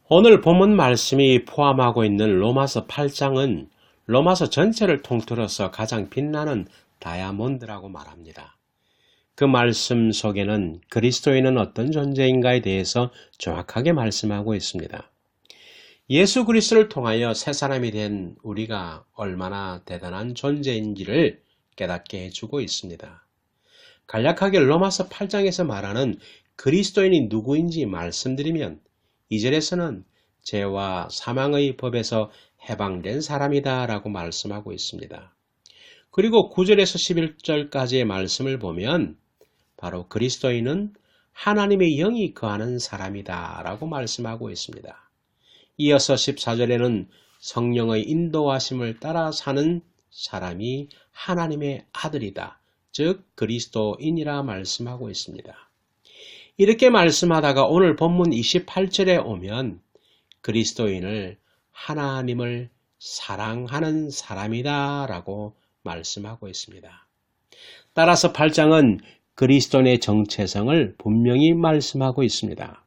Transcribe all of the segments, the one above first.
오늘 본문 말씀이 포함하고 있는 로마서 8장은 로마서 전체를 통틀어서 가장 빛나는 다이아몬드라고 말합니다. 그 말씀 속에는 그리스도인은 어떤 존재인가에 대해서 정확하게 말씀하고 있습니다. 예수 그리스도를 통하여 새 사람이 된 우리가 얼마나 대단한 존재인지를 깨닫게 해주고 있습니다. 간략하게 로마서 8장에서 말하는 그리스도인이 누구인지 말씀드리면 2절에서는 죄와 사망의 법에서 해방된 사람이다 라고 말씀하고 있습니다. 그리고 9절에서 11절까지의 말씀을 보면 바로 그리스도인은 하나님의 영이 거하는 사람이다 라고 말씀하고 있습니다. 이어서 14절에는 성령의 인도하심을 따라 사는 사람이 하나님의 아들이다, 즉 그리스도인이라 말씀하고 있습니다. 이렇게 말씀하다가 오늘 본문 28절에 오면 그리스도인을 하나님을 사랑하는 사람이다 라고 말씀하고 있습니다. 따라서 8장은 그리스도인의 정체성을 분명히 말씀하고 있습니다.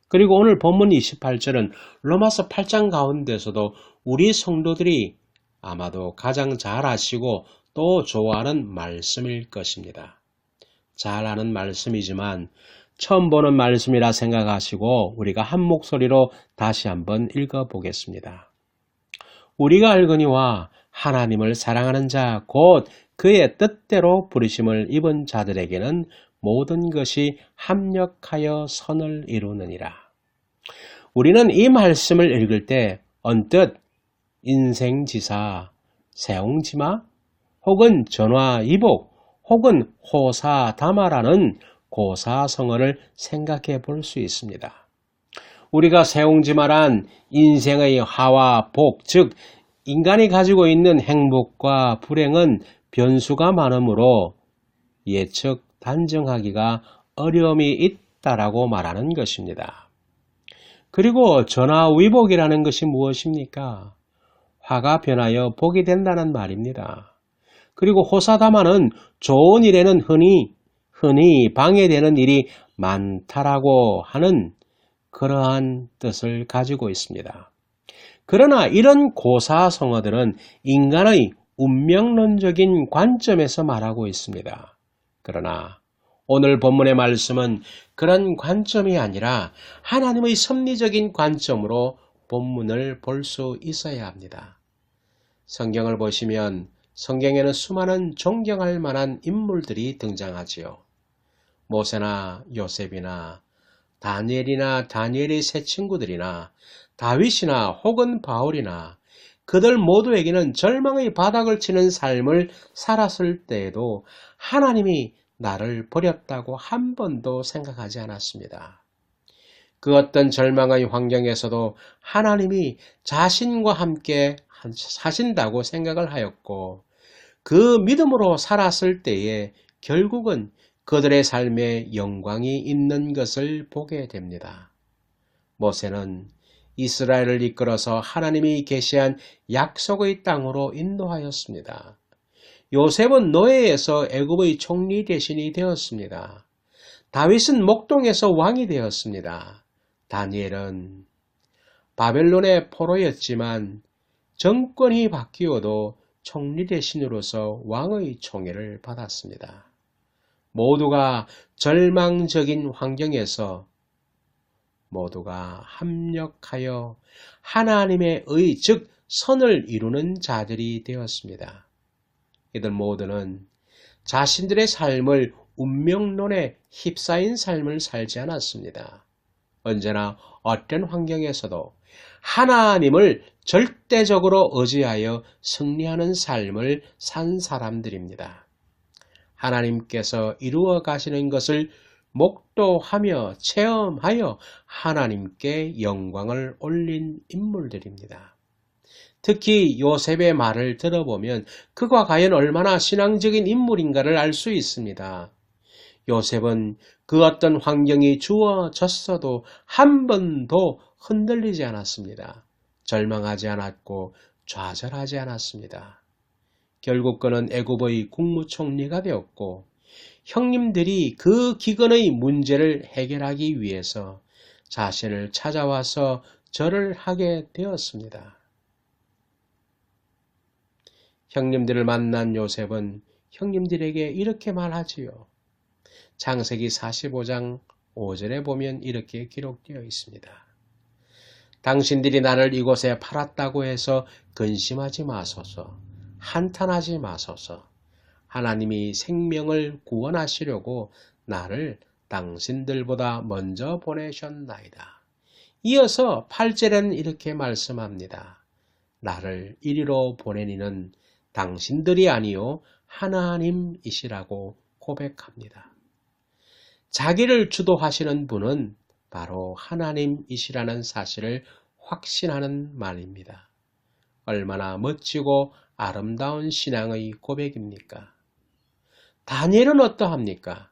그리고 오늘 본문 28절은 로마서 8장 가운데서도 우리 성도들이 아마도 가장 잘 아시고 또 좋아하는 말씀일 것입니다. 잘 아는 말씀이지만 처음 보는 말씀이라 생각하시고 우리가 한 목소리로 다시 한번 읽어보겠습니다. 우리가 알거니와 하나님을 사랑하는 자 곧 그의 뜻대로 부르심을 입은 자들에게는 모든 것이 합력하여 선을 이루느니라. 우리는 이 말씀을 읽을 때 언뜻 인생지사, 세옹지마, 혹은 전화이복, 혹은 호사다마라는 고사성어를 생각해 볼 수 있습니다. 우리가 세옹지마란 인생의 하와 복, 즉 인간이 가지고 있는 행복과 불행은 변수가 많으므로 예측 단정하기가 어려움이 있다라고 말하는 것입니다. 그리고 전화위복이라는 것이 무엇입니까? 화가 변하여 복이 된다는 말입니다. 그리고 호사다마는 좋은 일에는 흔히 방해되는 일이 많다라고 하는 그러한 뜻을 가지고 있습니다. 그러나 이런 고사성어들은 인간의 운명론적인 관점에서 말하고 있습니다. 그러나 오늘 본문의 말씀은 그런 관점이 아니라 하나님의 섭리적인 관점으로 본문을 볼 수 있어야 합니다. 성경을 보시면 성경에는 수많은 존경할 만한 인물들이 등장하지요. 모세나 요셉이나 다니엘이나 다니엘의 세 친구들이나 다윗이나 혹은 바울이나 그들 모두에게는 절망의 바닥을 치는 삶을 살았을 때에도 하나님이 나를 버렸다고 한 번도 생각하지 않았습니다. 그 어떤 절망의 환경에서도 하나님이 자신과 함께 사신다고 생각을 하였고 그 믿음으로 살았을 때에 결국은 그들의 삶에 영광이 있는 것을 보게 됩니다. 모세는 이스라엘을 이끌어서 하나님이 계시한 약속의 땅으로 인도하였습니다. 요셉은 노예에서 애굽의 총리 대신이 되었습니다. 다윗은 목동에서 왕이 되었습니다. 다니엘은 바벨론의 포로였지만 정권이 바뀌어도 총리 대신으로서 왕의 총애를 받았습니다. 모두가 절망적인 환경에서 모두가 합력하여 하나님의 의, 즉 선을 이루는 자들이 되었습니다. 이들 모두는 자신들의 삶을 운명론에 휩싸인 삶을 살지 않았습니다. 언제나 어떤 환경에서도 하나님을 절대적으로 의지하여 승리하는 삶을 산 사람들입니다. 하나님께서 이루어 가시는 것을 목도하며 체험하여 하나님께 영광을 올린 인물들입니다. 특히 요셉의 말을 들어보면 그가 과연 얼마나 신앙적인 인물인가를 알 수 있습니다. 요셉은 그 어떤 환경이 주어졌어도 한 번도 흔들리지 않았습니다. 절망하지 않았고 좌절하지 않았습니다. 결국 그는 애굽의 국무총리가 되었고 형님들이 그 기근의 문제를 해결하기 위해서 자신을 찾아와서 절을 하게 되었습니다. 형님들을 만난 요셉은 형님들에게 이렇게 말하지요. 창세기 45장 5절에 보면 이렇게 기록되어 있습니다. 당신들이 나를 이곳에 팔았다고 해서 근심하지 마소서. 한탄하지 마소서. 하나님이 생명을 구원하시려고 나를 당신들보다 먼저 보내셨나이다. 이어서 8절에는 이렇게 말씀합니다. 나를 이리로 보낸 이는 당신들이 아니요 하나님이시라고 고백합니다. 자기를 주도하시는 분은 바로 하나님이시라는 사실을 확신하는 말입니다. 얼마나 멋지고 아름다운 신앙의 고백입니까? 다니엘은 어떠합니까?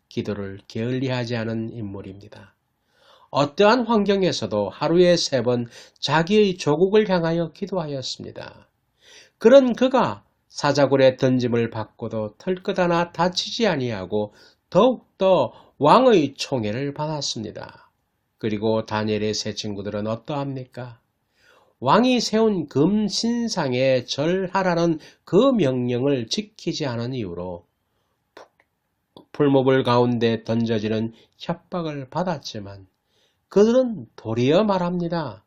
기도를 게을리하지 않은 인물입니다. 어떠한 환경에서도 하루에 3번 자기의 조국을 향하여 기도하였습니다. 그런 그가 사자굴에 던짐을 받고도 털끝 하나 다치지 아니하고 더욱더 왕의 총애를 받았습니다. 그리고 다니엘의 세 친구들은 어떠합니까? 왕이 세운 금신상에 절하라는 그 명령을 지키지 않은 이유로 풀무불 가운데 던져지는 협박을 받았지만 그들은 도리어 말합니다.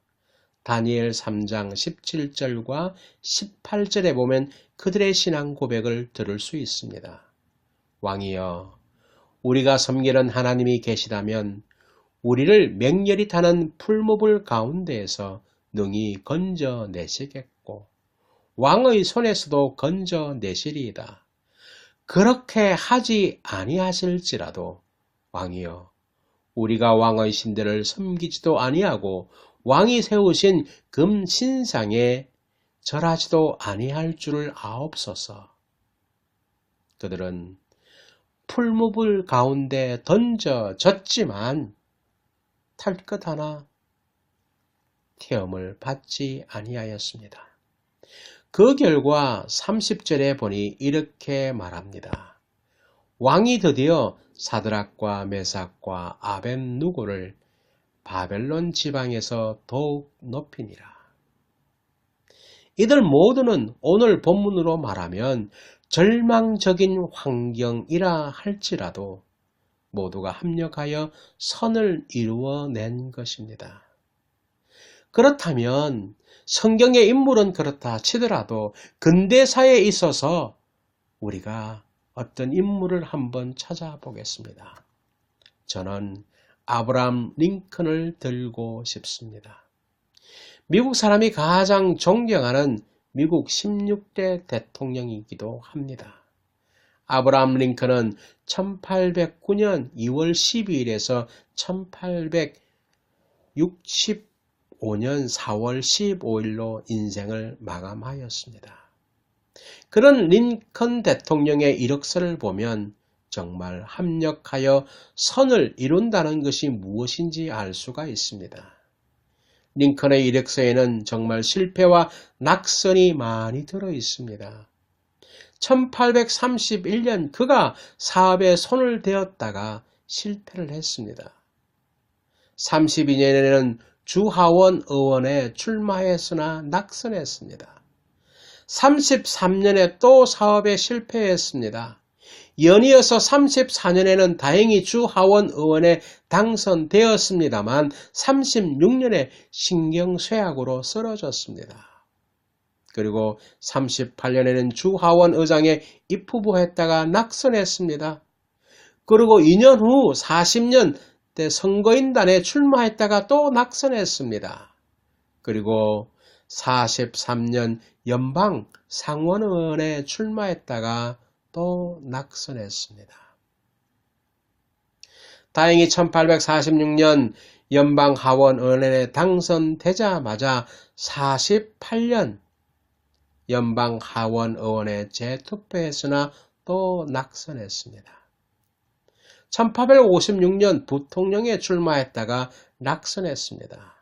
다니엘 3장 17절과 18절에 보면 그들의 신앙 고백을 들을 수 있습니다. 왕이여, 우리가 섬기는 하나님이 계시다면 우리를 맹렬히 타는 풀무불 가운데에서 능히 건져내시겠고 왕의 손에서도 건져내시리이다. 그렇게 하지 아니하실지라도 왕이여, 우리가 왕의 신들을 섬기지도 아니하고 왕이 세우신 금신상에 절하지도 아니할 줄을 아옵소서. 그들은 풀무불 가운데 던져졌지만 탈것 하나 태움을 받지 아니하였습니다. 그 결과 30절에 보니 이렇게 말합니다. 왕이 드디어 사드락과 메삭과 아벳누고를 바벨론 지방에서 더욱 높이니라. 이들 모두는 오늘 본문으로 말하면 절망적인 환경이라 할지라도 모두가 합력하여 선을 이루어낸 것입니다. 그렇다면 성경의 인물은 그렇다 치더라도 근대사에 있어서 우리가 어떤 인물을 한번 찾아보겠습니다. 저는 아브라함 링컨을 들고 싶습니다. 미국 사람이 가장 존경하는 미국 16대 대통령이기도 합니다. 아브라함 링컨은 1809년 2월 12일에서 1865년 4월 15일로 인생을 마감하였습니다. 그런 링컨 대통령의 이력서를 보면 정말 합력하여 선을 이룬다는 것이 무엇인지 알 수가 있습니다. 링컨의 이력서에는 정말 실패와 낙선이 많이 들어 있습니다. 1831년 그가 사업에 손을 대었다가 실패를 했습니다. 32년에는 주하원 의원에 출마했으나 낙선했습니다. 33년에 또 사업에 실패했습니다. 연이어서 34년에는 다행히 주하원 의원에 당선되었습니다만 36년에 신경쇠약으로 쓰러졌습니다. 그리고 38년에는 주하원 의장에 입후보했다가 낙선했습니다. 그리고 2년 후 40년 때 선거인단에 출마했다가 또 낙선했습니다. 그리고 43년 연방 상원의원에 출마했다가 또 낙선했습니다. 다행히 1846년 연방 하원 의원에 당선되자마자 48년 연방 하원 의원에 재투표했으나 또 낙선했습니다. 1856년 부통령에 출마했다가 낙선했습니다.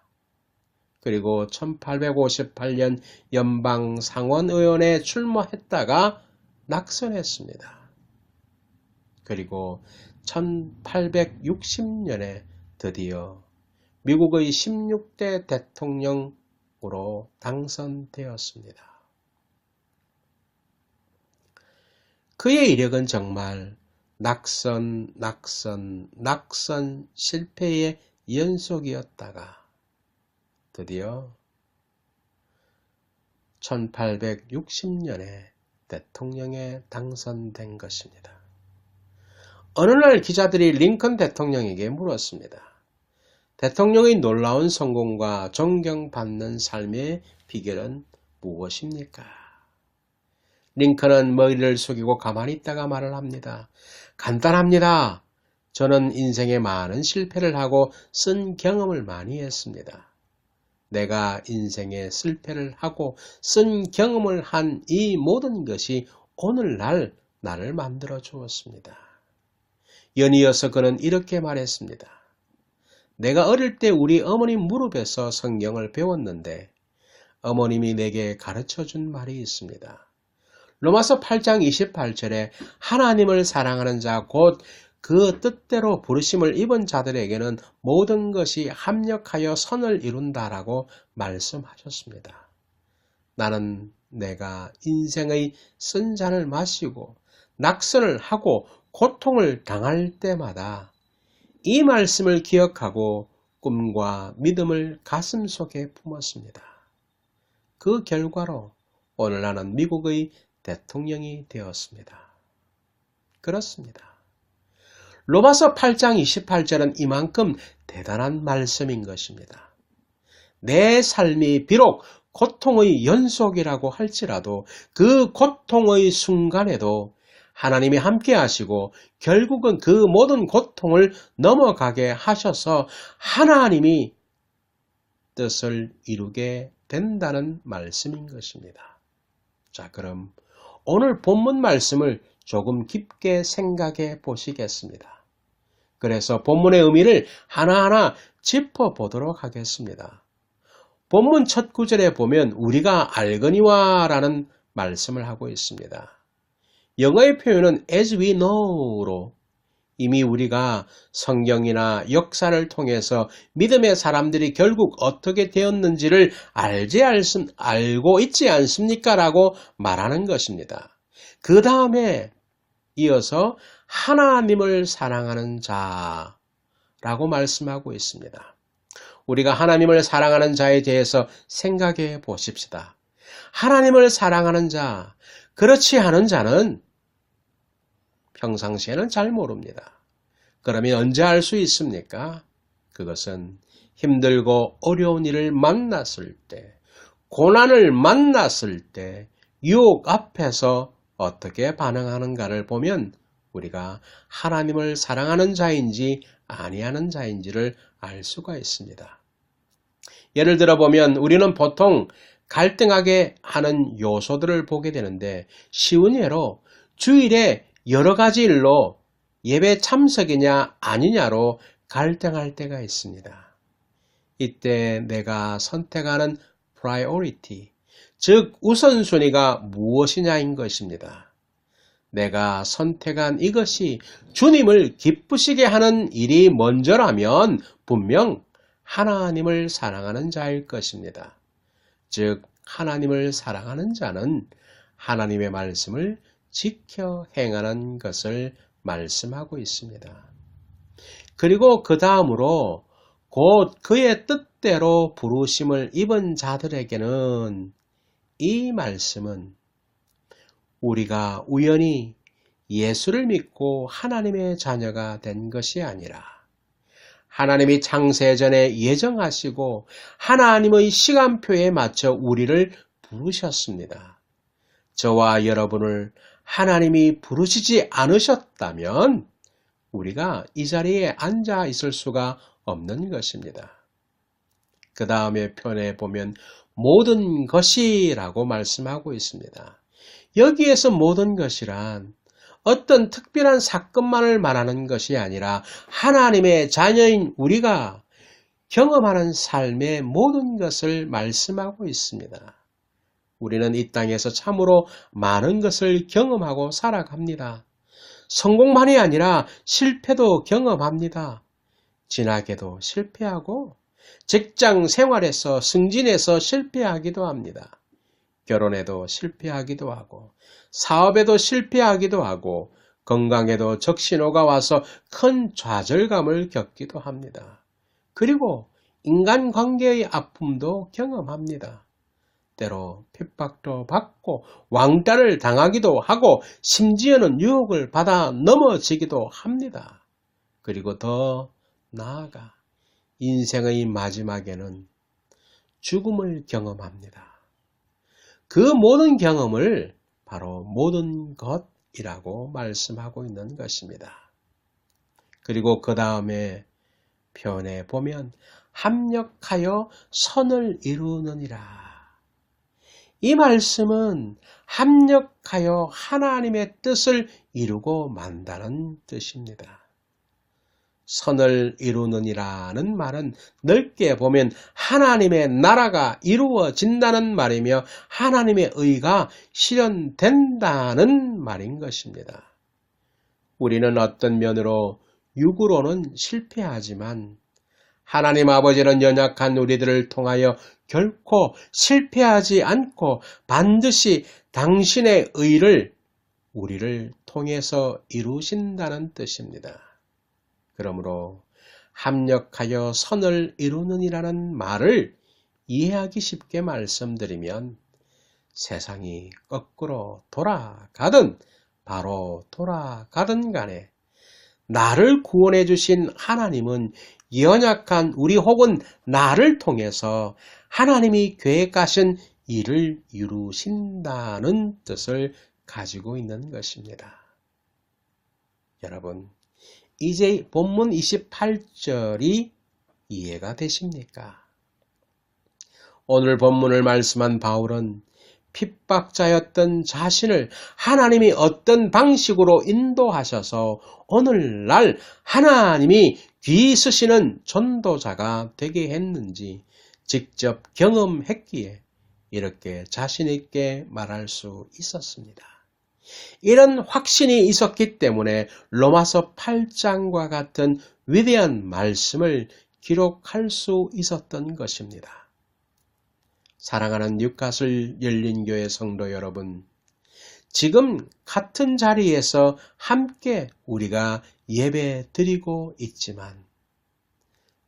그리고 1858년 연방 상원의원에 출마했다가 낙선했습니다. 그리고 1860년에 드디어 미국의 16대 대통령으로 당선되었습니다. 그의 이력은 정말 낙선 실패의 연속이었다가 드디어 1860년에 대통령에 당선된 것입니다. 어느 날 기자들이 링컨 대통령에게 물었습니다. 대통령의 놀라운 성공과 존경받는 삶의 비결은 무엇입니까? 링컨은 머리를 숙이고 가만히 있다가 말을 합니다. 간단합니다. 저는 인생에 많은 실패를 하고 쓴 경험을 많이 했습니다. 내가 인생에 실패를 하고 쓴 경험을 한 이 모든 것이 오늘날 나를 만들어 주었습니다. 연이어서 그는 이렇게 말했습니다. 내가 어릴 때 우리 어머님 무릎에서 성경을 배웠는데 어머님이 내게 가르쳐 준 말이 있습니다. 로마서 8장 28절에 하나님을 사랑하는 자 곧 그 뜻대로 부르심을 입은 자들에게는 모든 것이 합력하여 선을 이룬다라고 말씀하셨습니다. 나는 내가 인생의 쓴 잔을 마시고 낙선을 하고 고통을 당할 때마다 이 말씀을 기억하고 꿈과 믿음을 가슴속에 품었습니다. 그 결과로 오늘 나는 미국의 대통령이 되었습니다. 그렇습니다. 로마서 8장 28절은 이만큼 대단한 말씀인 것입니다. 내 삶이 비록 고통의 연속이라고 할지라도 그 고통의 순간에도 하나님이 함께 하시고 결국은 그 모든 고통을 넘어가게 하셔서 하나님이 뜻을 이루게 된다는 말씀인 것입니다. 자, 그럼 오늘 본문 말씀을 조금 깊게 생각해 보시겠습니다. 그래서 본문의 의미를 하나하나 짚어보도록 하겠습니다. 본문 첫 구절에 보면 우리가 알거니와 라는 말씀을 하고 있습니다. 영어의 표현은 as we know로 이미 우리가 성경이나 역사를 통해서 믿음의 사람들이 결국 어떻게 되었는지를 알고 있지 않습니까? 라고 말하는 것입니다. 그 다음에 이어서 하나님을 사랑하는 자라고 말씀하고 있습니다. 우리가 하나님을 사랑하는 자에 대해서 생각해 보십시다. 하나님을 사랑하는 자, 그렇지 않은 자는 평상시에는 잘 모릅니다. 그러면 언제 알 수 있습니까? 그것은 힘들고 어려운 일을 만났을 때, 고난을 만났을 때, 유혹 앞에서 어떻게 반응하는가를 보면 우리가 하나님을 사랑하는 자인지 아니하는 자인지를 알 수가 있습니다. 예를 들어 보면 우리는 보통 갈등하게 하는 요소들을 보게 되는데 쉬운 예로 주일에 여러 가지 일로 예배 참석이냐 아니냐로 갈등할 때가 있습니다. 이때 내가 선택하는 priority, 즉 우선순위가 무엇이냐인 것입니다. 내가 선택한 이것이 주님을 기쁘시게 하는 일이 먼저라면 분명 하나님을 사랑하는 자일 것입니다. 즉 하나님을 사랑하는 자는 하나님의 말씀을 지켜 행하는 것을 말씀하고 있습니다. 그리고 그 다음으로 곧 그의 뜻대로 부르심을 입은 자들에게는 이 말씀은 우리가 우연히 예수를 믿고 하나님의 자녀가 된 것이 아니라 하나님이 창세전에 예정하시고 하나님의 시간표에 맞춰 우리를 부르셨습니다. 저와 여러분을 하나님이 부르시지 않으셨다면 우리가 이 자리에 앉아 있을 수가 없는 것입니다. 그 다음에 편에 보면 모든 것이라고 말씀하고 있습니다. 여기에서 모든 것이란 어떤 특별한 사건만을 말하는 것이 아니라 하나님의 자녀인 우리가 경험하는 삶의 모든 것을 말씀하고 있습니다. 우리는 이 땅에서 참으로 많은 것을 경험하고 살아갑니다. 성공만이 아니라 실패도 경험합니다. 진하게도 실패하고 직장 생활에서 승진해서 실패하기도 합니다. 결혼에도 실패하기도 하고 사업에도 실패하기도 하고 건강에도 적신호가 와서 큰 좌절감을 겪기도 합니다. 그리고 인간관계의 아픔도 경험합니다. 때로 핍박도 받고 왕따를 당하기도 하고 심지어는 유혹을 받아 넘어지기도 합니다. 그리고 더 나아가 인생의 마지막에는 죽음을 경험합니다. 그 모든 경험을 바로 모든 것이라고 말씀하고 있는 것입니다. 그리고 그 다음에 표현해 보면 합력하여 선을 이루느니라. 이 말씀은 합력하여 하나님의 뜻을 이루고 만다는 뜻입니다. 선을 이루느니라는 말은 넓게 보면 하나님의 나라가 이루어진다는 말이며 하나님의 의가 실현된다는 말인 것입니다. 우리는 어떤 면으로 육으로는 실패하지만 하나님 아버지는 연약한 우리들을 통하여 결코 실패하지 않고 반드시 당신의 의를 우리를 통해서 이루신다는 뜻입니다. 그러므로 합력하여 선을 이루느니라는 말을 이해하기 쉽게 말씀드리면 세상이 거꾸로 돌아가든 바로 돌아가든 간에 나를 구원해 주신 하나님은 연약한 우리 혹은 나를 통해서 하나님이 계획하신 일을 이루신다는 뜻을 가지고 있는 것입니다. 여러분, 이제 본문 28절이 이해가 되십니까? 오늘 본문을 말씀한 바울은 핍박자였던 자신을 하나님이 어떤 방식으로 인도하셔서 오늘날 하나님이 귀 쓰시는 전도자가 되게 했는지 직접 경험했기에 이렇게 자신 있게 말할 수 있었습니다. 이런 확신이 있었기 때문에 로마서 8장과 같은 위대한 말씀을 기록할 수 있었던 것입니다. 사랑하는 뉴카슬 열린교회 성도 여러분, 지금 같은 자리에서 함께 우리가 예배 드리고 있지만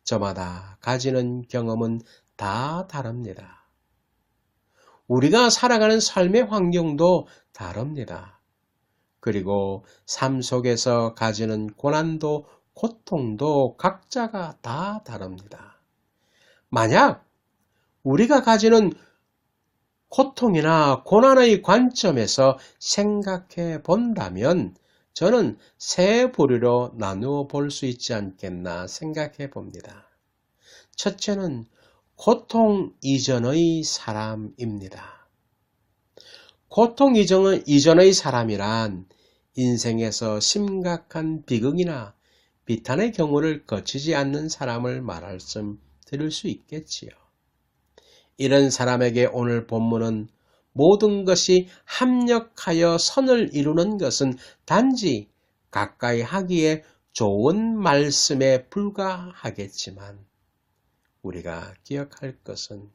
저마다 가지는 경험은 다 다릅니다. 우리가 살아가는 삶의 환경도 다릅니다. 그리고 삶 속에서 가지는 고난도 고통도 각자가 다 다릅니다. 만약 우리가 가지는 고통이나 고난의 관점에서 생각해 본다면 저는 세 부류로 나누어 볼 수 있지 않겠나 생각해 봅니다. 첫째는 고통 이전의 사람입니다. 고통 이전의 사람이란 인생에서 심각한 비극이나 비탄의 경우를 거치지 않는 사람을 말씀드릴 수 있겠지요. 이런 사람에게 오늘 본문은 모든 것이 합력하여 선을 이루는 것은 단지 가까이 하기에 좋은 말씀에 불과하겠지만 우리가 기억할 것은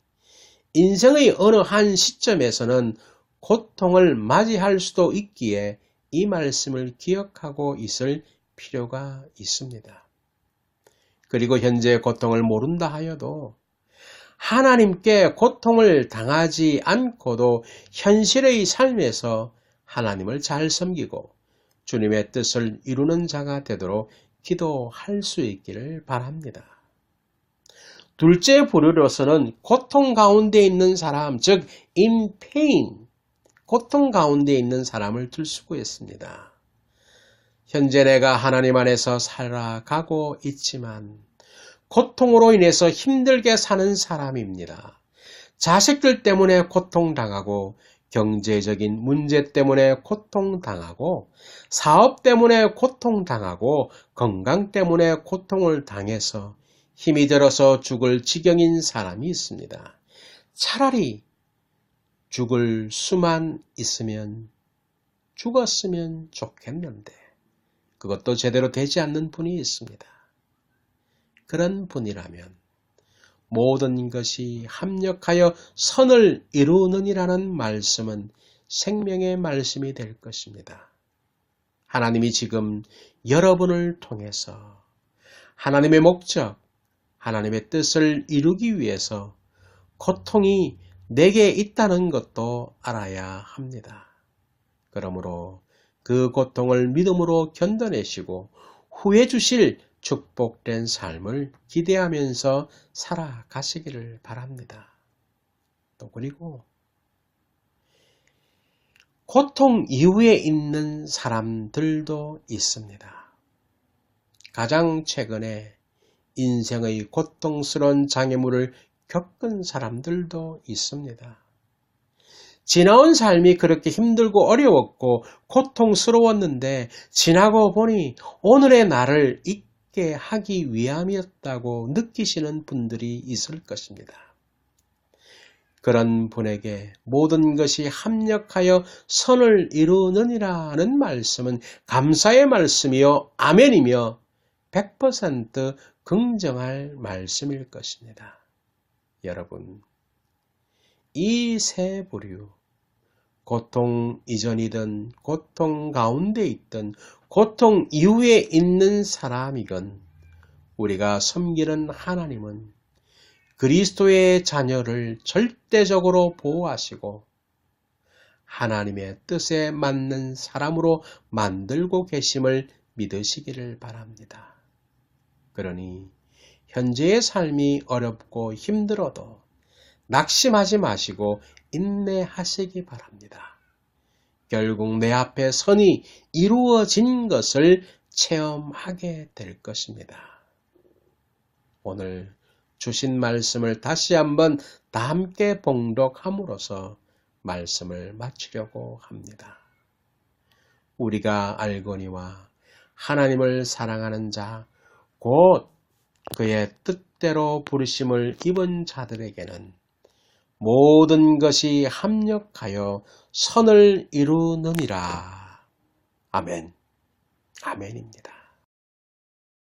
인생의 어느 한 시점에서는 고통을 맞이할 수도 있기에 이 말씀을 기억하고 있을 필요가 있습니다. 그리고 현재 고통을 모른다 하여도 하나님께 고통을 당하지 않고도 현실의 삶에서 하나님을 잘 섬기고 주님의 뜻을 이루는 자가 되도록 기도할 수 있기를 바랍니다. 둘째 부류로서는 고통 가운데 있는 사람, 즉 in pain, 고통 가운데 있는 사람을 들 수가 있습니다. 현재 내가 하나님 안에서 살아가고 있지만 고통으로 인해서 힘들게 사는 사람입니다. 자식들 때문에 고통당하고 경제적인 문제 때문에 고통당하고 사업 때문에 고통당하고 건강 때문에 고통을 당해서 힘이 들어서 죽을 지경인 사람이 있습니다. 차라리 죽을 수만 있으면 죽었으면 좋겠는데 그것도 제대로 되지 않는 분이 있습니다. 그런 분이라면 모든 것이 합력하여 선을 이루느니라는 말씀은 생명의 말씀이 될 것입니다. 하나님이 지금 여러분을 통해서 하나님의 목적, 하나님의 뜻을 이루기 위해서 고통이 내게 있다는 것도 알아야 합니다. 그러므로 그 고통을 믿음으로 견뎌내시고 후에 주실 축복된 삶을 기대하면서 살아가시기를 바랍니다. 또 그리고 고통 이후에 있는 사람들도 있습니다. 가장 최근에 인생의 고통스러운 장애물을 겪은 사람들도 있습니다. 지나온 삶이 그렇게 힘들고 어려웠고 고통스러웠는데 지나고 보니 오늘의 나를 있게 하기 위함이었다고 느끼시는 분들이 있을 것입니다. 그런 분에게 모든 것이 합력하여 선을 이루느니라는 말씀은 감사의 말씀이요 아멘이며 100% 긍정할 말씀일 것입니다. 여러분, 이 세 부류, 고통 이전이든 고통 가운데 있든 고통 이후에 있는 사람이건 우리가 섬기는 하나님은 그리스도의 자녀를 절대적으로 보호하시고 하나님의 뜻에 맞는 사람으로 만들고 계심을 믿으시기를 바랍니다. 그러니 현재의 삶이 어렵고 힘들어도 낙심하지 마시고 인내하시기 바랍니다. 결국 내 앞에 선이 이루어진 것을 체험하게 될 것입니다. 오늘 주신 말씀을 다시 한번 다 함께 봉독함으로써 말씀을 마치려고 합니다. 우리가 알거니와 하나님을 사랑하는 자, 곧 그의 뜻대로 부르심을 입은 자들에게는 모든 것이 합력하여 선을 이루느니라. 아멘. 아멘입니다.